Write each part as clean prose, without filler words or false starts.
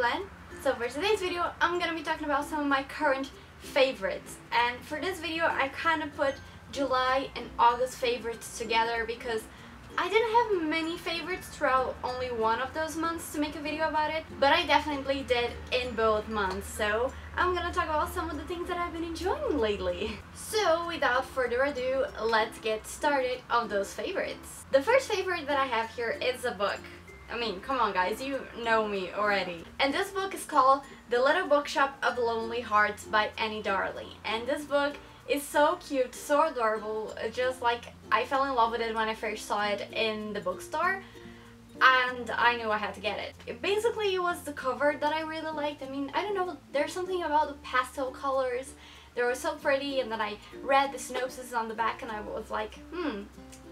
Glenn. So for today's video, I'm gonna be talking about some of my current favorites. And for this video, I kind of put July and August favorites together because I didn't have many favorites throughout only one of those months to make a video about it, but I definitely did in both months, so I'm gonna talk about some of the things that I've been enjoying lately. So without further ado, let's get started on those favorites. The first favorite that I have here is a book. I mean, come on guys, you know me already. And this book is called The Little Bookshop of Lonely Hearts by Annie Darling. And this book is so cute, so adorable, just like I fell in love with it when I first saw it in the bookstore and I knew I had to get it. Basically, it was the cover that I really liked. I mean, I don't know, there's something about the pastel colors. They were so pretty, and then I read the synopsis on the back and I was like,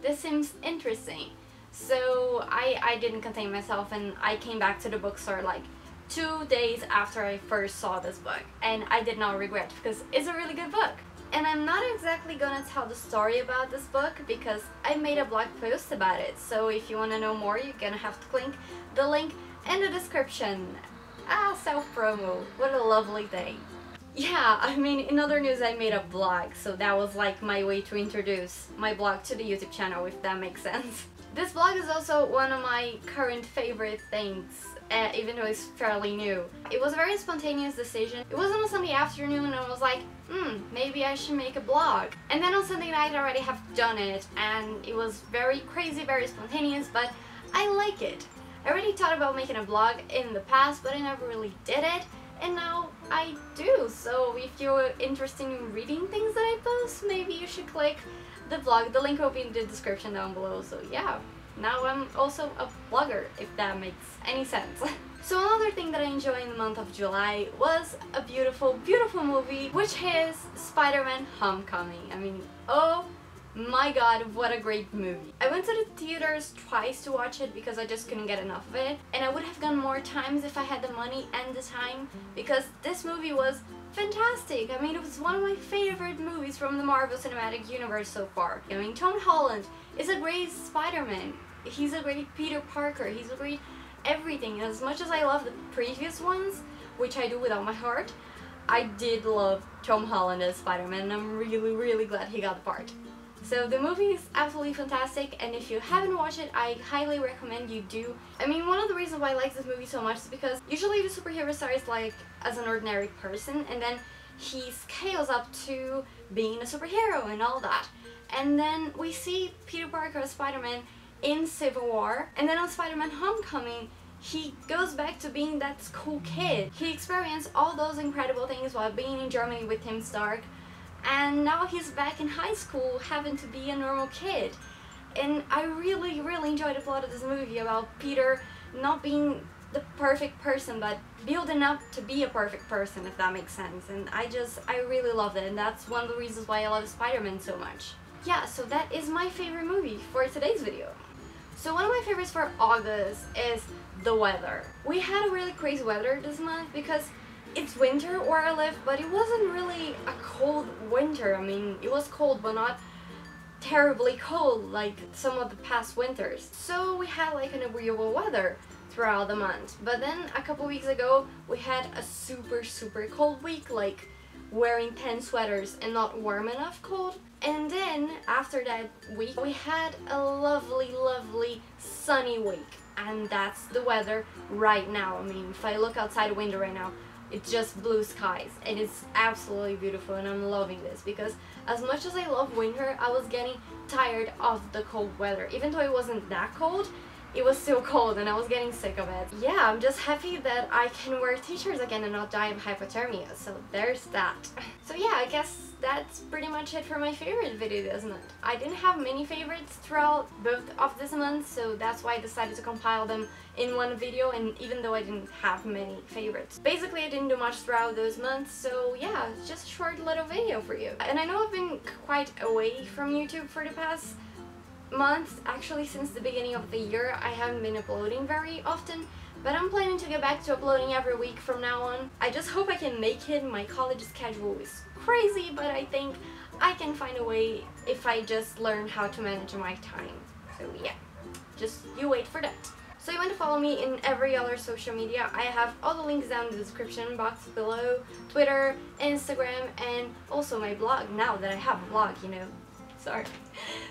this seems interesting. So I didn't contain myself and I came back to the bookstore like 2 days after I first saw this book, and I did not regret because it's a really good book. And I'm not exactly gonna tell the story about this book because I made a blog post about it, so if you want to know more, you're gonna have to click the link in the description. Self-promo, what a lovely thing. Yeah, I mean, in other news, I made a blog, so that was like my way to introduce my blog to the YouTube channel, if that makes sense. This blog is also one of my current favorite things, even though it's fairly new. It was a very spontaneous decision. It was on a Sunday afternoon and I was like, maybe I should make a blog. And then on Sunday night I already have done it, and it was very crazy, very spontaneous, but I like it. I already thought about making a blog in the past, but I never really did it, and now I do. So if you're interested in reading things that I post, maybe you should click the blog. The link will be in the description down below. So yeah, now I'm also a blogger, if that makes any sense. So another thing that I enjoyed in the month of July was a beautiful, beautiful movie, which is Spider-Man Homecoming. I mean, oh my god, what a great movie. I went to the theaters twice to watch it because I just couldn't get enough of it, and I would have gone more times if I had the money and the time, because this movie was fantastic. I mean, it was one of my favorite movies from the Marvel Cinematic Universe so far. I mean, Tom Holland is a great Spider-Man. He's a great Peter Parker. He's a great everything. As much as I love the previous ones, which I do with all my heart, I did love Tom Holland as Spider-Man, and I'm really, really glad he got the part. So the movie is absolutely fantastic, and if you haven't watched it, I highly recommend you do. I mean, one of the reasons why I like this movie so much is because usually the superhero starts like as an ordinary person, and then he scales up to being a superhero and all that. And then we see Peter Parker as Spider-Man in Civil War, and then on Spider-Man Homecoming, he goes back to being that cool kid. He experienced all those incredible things while being in Germany with Tim Stark, and now he's back in high school having to be a normal kid. And I really, really enjoyed the plot of this movie about Peter not being the perfect person, but building up to be a perfect person, if that makes sense. And I really loved it, and that's one of the reasons why I love Spider-Man so much. Yeah, so that is my favorite movie for today's video. So one of my favorites for August is the weather. We had a really crazy weather this month because it's winter where I live, but it wasn't really a cold winter. I mean, it was cold, but not terribly cold like some of the past winters. So we had like an agreeable weather throughout the month. But then a couple weeks ago, we had a super, super cold week, like wearing 10 sweaters and not warm enough cold. And then after that week, we had a lovely, lovely sunny week. And that's the weather right now. I mean, if I look outside the window right now, it's just blue skies, and it's absolutely beautiful, and I'm loving this because as much as I love winter, I was getting tired of the cold weather. Even though it wasn't that cold, it was still cold and I was getting sick of it. Yeah, I'm just happy that I can wear t-shirts again and not die of hypothermia, so there's that. So yeah, I guess that's pretty much it for my favorite video this month. I didn't have many favorites throughout both of this month, so that's why I decided to compile them in one video, and even though I didn't have many favorites. Basically, I didn't do much throughout those months, so yeah, it's just a short little video for you. And I know I've been quite away from YouTube for the past month. Actually, since the beginning of the year, I haven't been uploading very often, but I'm planning to get back to uploading every week from now on. I just hope I can make it. My college schedule is crazy, but I think I can find a way if I just learn how to manage my time. So yeah, just you wait for that. So you want to follow me in every other social media. I have all the links down in the description box below. Twitter, Instagram, and also my blog, now that I have a blog, you know. Sorry.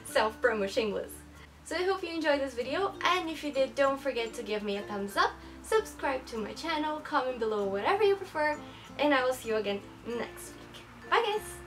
Self-promo shameless. So I hope you enjoyed this video, and if you did, don't forget to give me a thumbs up, subscribe to my channel, comment below whatever you prefer, and I will see you again next week. Bye guys!